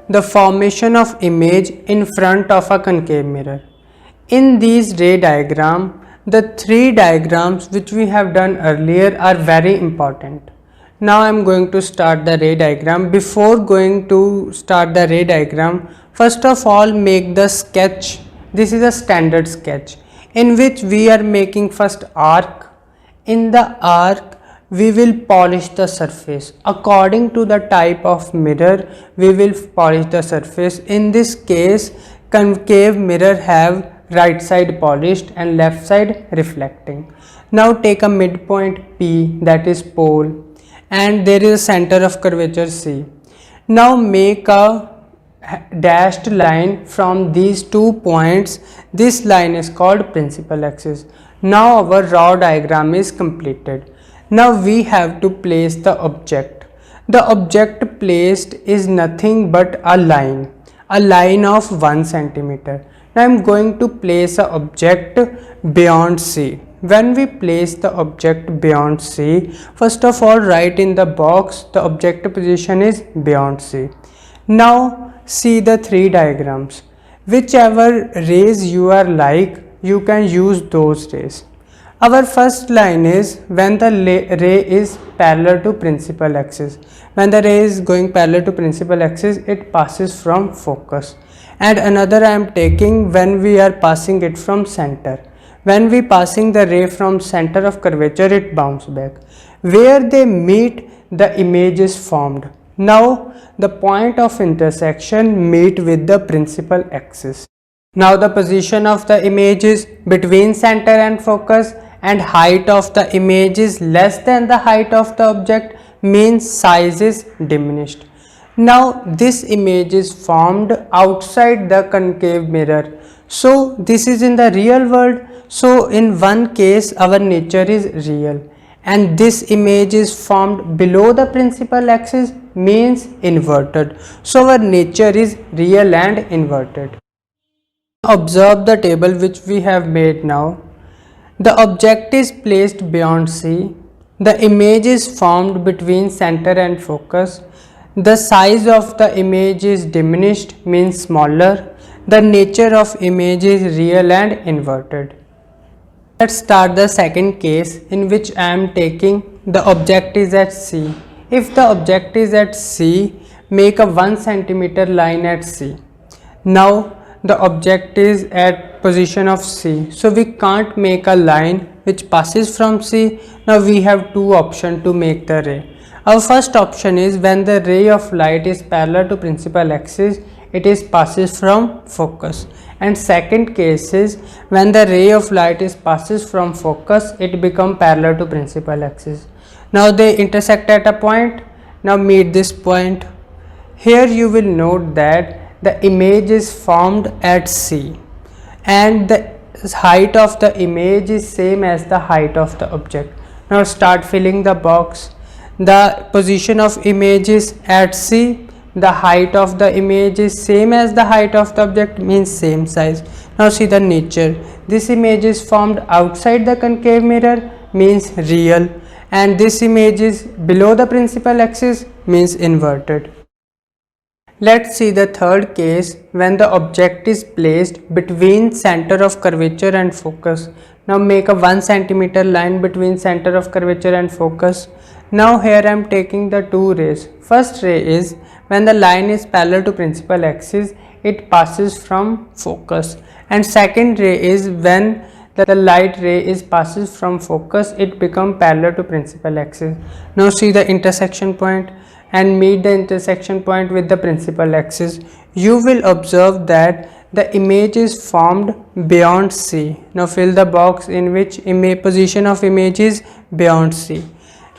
the formation of image in front of a concave mirror. In these ray diagram, the three diagrams which we have done earlier are very important. Now I am going to start the ray diagram. Before going to start the ray diagram, first of all make the sketch. This is a standard sketch in which we are making first arc. In the arc, we will polish the surface. According to the type of mirror, we will polish the surface. In this case, concave mirror have right side polished and left side reflecting. Now take a midpoint P, that is pole, and there is a center of curvature C. Now make a dashed line from these 2 points. This line is called principal axis. Now our raw diagram is completed. Now we have to place the object. The object placed is nothing but a line of 1 centimeter. Now I am going to place a object beyond C. When we place the object beyond C, first of all write in the box the object position is beyond C. Now see the three diagrams. Whichever rays you are like, you can use those rays. Our first line is when the ray is parallel to principal axis. When the ray is going parallel to principal axis, it passes from focus. And another I am taking when we are passing it from center. When we passing the ray from center of curvature, it bounces back. Where they meet, the image is formed. Now the point of intersection meet with the principal axis. Now the position of the image is between center and focus, and height of the image is less than the height of the object, means size is diminished. Now this image is formed outside the concave mirror. So this is in the real world. So in one case our nature is real, and this image is formed below the principal axis, means inverted. So our nature is real and inverted. Observe the table which we have made now. The object is placed beyond C. The image is formed between center and focus. The size of the image is diminished, means smaller. The nature of image is real and inverted. Let's start the second case in which I am taking the object is at C. If the object is at C, make a 1 centimeter line at C. Now the object is at position of C, so we can't make a line which passes from C. Now we have two options to make the ray. Our first option is when the ray of light is parallel to principal axis, it is passes from focus. And second case is when the ray of light is passes from focus, it become parallel to principal axis. Now they intersect at a point. Now meet this point. Here you will note that the image is formed at C, and the height of the image is same as the height of the object. Now start filling the box. The position of image is at C. The height of the image is same as the height of the object, means same size. Now see the nature. This image is formed outside the concave mirror, means real, and this image is below the principal axis, means inverted. Let's see the third case when the object is placed between center of curvature and focus. Now make a 1 centimeter line between center of curvature and focus. Now here I am taking the two rays. First ray is when the line is parallel to principal axis, it passes from focus. And second ray is when the light ray is passes from focus, it become parallel to principal axis. Now see the intersection point and meet the intersection point with the principal axis. You will observe that the image is formed beyond C. Now fill the box in which position of image is beyond C.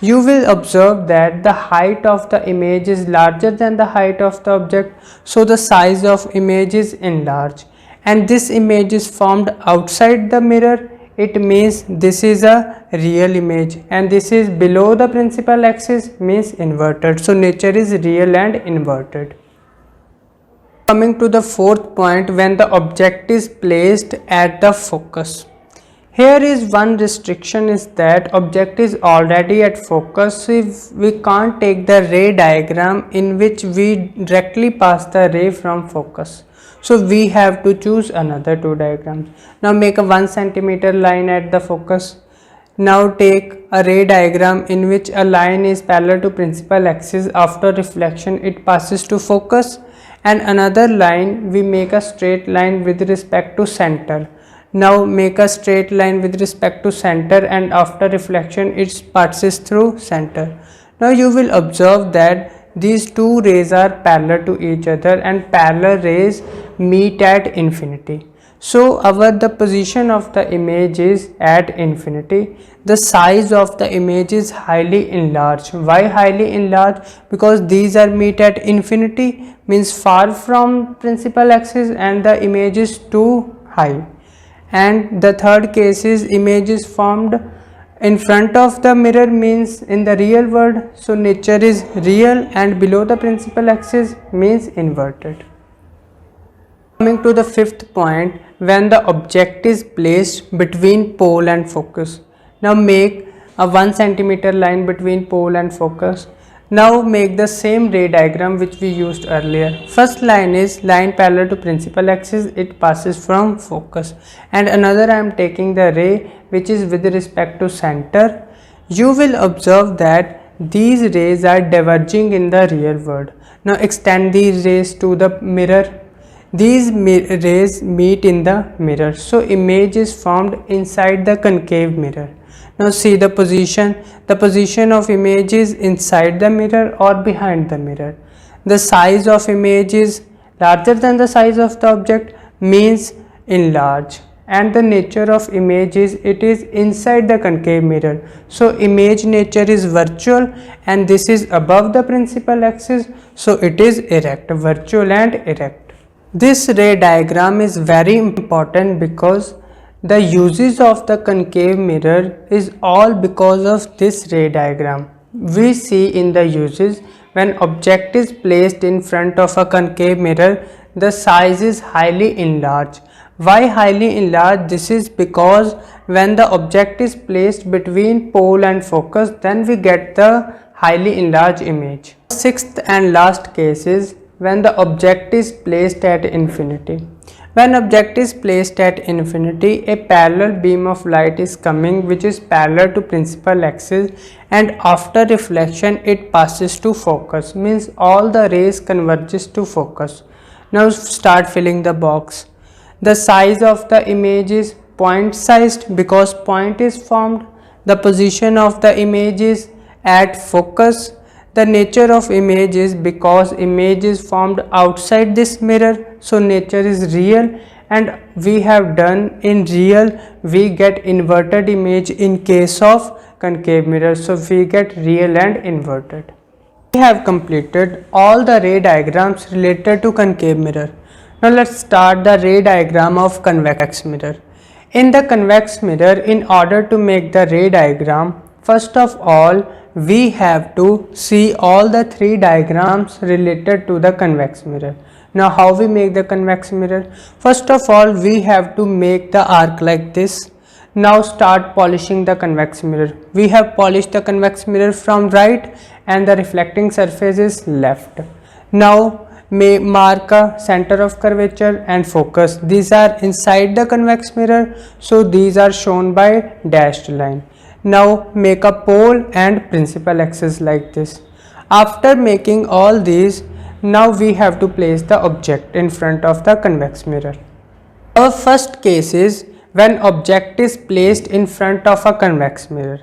You will observe that the height of the image is larger than the height of the object, so the size of image is enlarged, and this image is formed outside the mirror. It means this is a real image, and this is below the principal axis, means inverted. So nature is real and inverted. Coming to the fourth point, when the object is placed at the focus. Here is one restriction is that object is already at focus, so if we can't take the ray diagram in which we directly pass the ray from focus. So we have to choose another two diagrams. Now make a 1 centimeter line at the focus. Now take a ray diagram in which a line is parallel to principal axis. After reflection it passes to focus, and another line we make a straight line with respect to center. Now make a straight line with respect to center, and after reflection it passes through center. Now you will observe that these two rays are parallel to each other and parallel rays meet at infinity. So the position of the image is at infinity. The size of the image is highly enlarged. Why highly enlarged? Because these are meet at infinity, means far from principal axis, and the image is too high. And the third case is image is formed in front of the mirror, means in the real world, so nature is real, and below the principal axis means inverted. Coming to the fifth point, when the object is placed between pole and focus. Now make a 1 centimeter line between pole and focus. Now make the same ray diagram which we used earlier. First line is line parallel to principal axis, it passes from focus, and another I am taking the ray which is with respect to center. You will observe that these rays are diverging in the real world. Now extend these rays to the mirror. These rays meet in the mirror, so image is formed inside the concave mirror. Now see the position of image is inside the mirror or behind the mirror. The size of image is larger than the size of the object, means enlarge, and the nature of image is it is inside the concave mirror. So image nature is virtual, and this is above the principal axis, so it is erect, virtual and erect. This ray diagram is very important because the uses of the concave mirror is all because of this ray diagram. We see in the uses, when object is placed in front of a concave mirror, the size is highly enlarged. Why highly enlarged? This is because when the object is placed between pole and focus, then we get the highly enlarged image. Sixth and last case is when the object is placed at infinity. When object is placed at infinity, a parallel beam of light is coming which is parallel to principal axis, and after reflection it passes to focus, means all the rays converges to focus. Now start filling the box. The size of the image is point sized because point is formed. The position of the image is at focus. The nature of image is because image is formed outside this mirror, so nature is real, and we have done in real we get inverted image in case of concave mirror, so we get real and inverted. We have completed all the ray diagrams related to concave mirror. Now let's start the ray diagram of convex mirror. In the convex mirror, in order to make the ray diagram, first of all we have to see all the three diagrams related to the convex mirror. Now how we make the convex mirror? First of all we have to make the arc like this. Now start polishing the convex mirror. We have polished the convex mirror from right and the reflecting surface is left. Now mark a center of curvature and focus. These are inside the convex mirror, so these are shown by dashed line. Now make a pole and principal axis like this. After making all these, now we have to place the object in front of the convex mirror. Our first case is when object is placed in front of a convex mirror.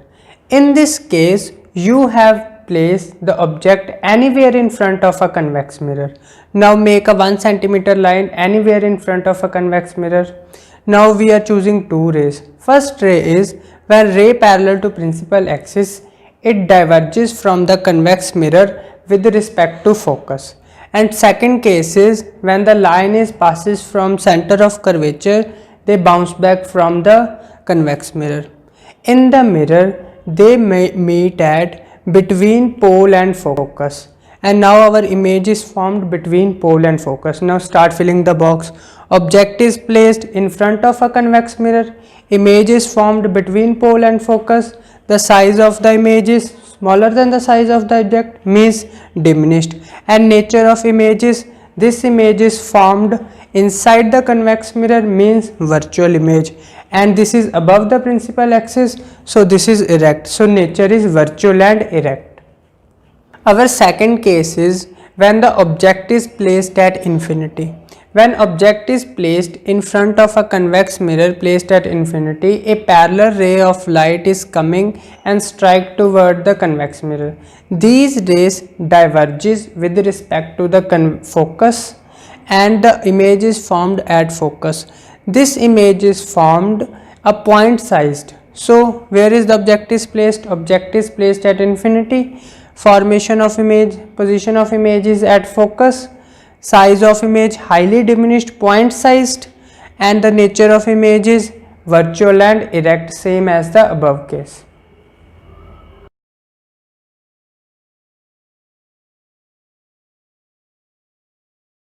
In this case, you have placed the object anywhere in front of a convex mirror. Now make a 1 centimeter line anywhere in front of a convex mirror. Now we are choosing two rays. First ray is when ray parallel to principal axis, it diverges from the convex mirror with respect to focus. And second case is when the line passes from center of curvature, they bounce back from the convex mirror. In the mirror, they meet at between pole and focus. And now our image is formed between pole and focus. Now start filling the box. Object is placed in front of a convex mirror. Image is formed between pole and focus. The size of the image is smaller than the size of the object, means diminished. And nature of images, this image is formed inside the convex mirror, means virtual image. And this is above the principal axis, so this is erect. So nature is virtual and erect. Our second case is when the object is placed at infinity. When object is placed in front of a convex mirror placed at infinity, a parallel ray of light is coming and strike toward the convex mirror. These rays diverges with respect to the focus, and the image is formed at focus. This image is formed a point sized. So where is the object is placed? Object is placed at infinity. Formation of image, position of image is at focus. Size of image highly diminished, point sized, and the nature of image is virtual and erect, same as the above case.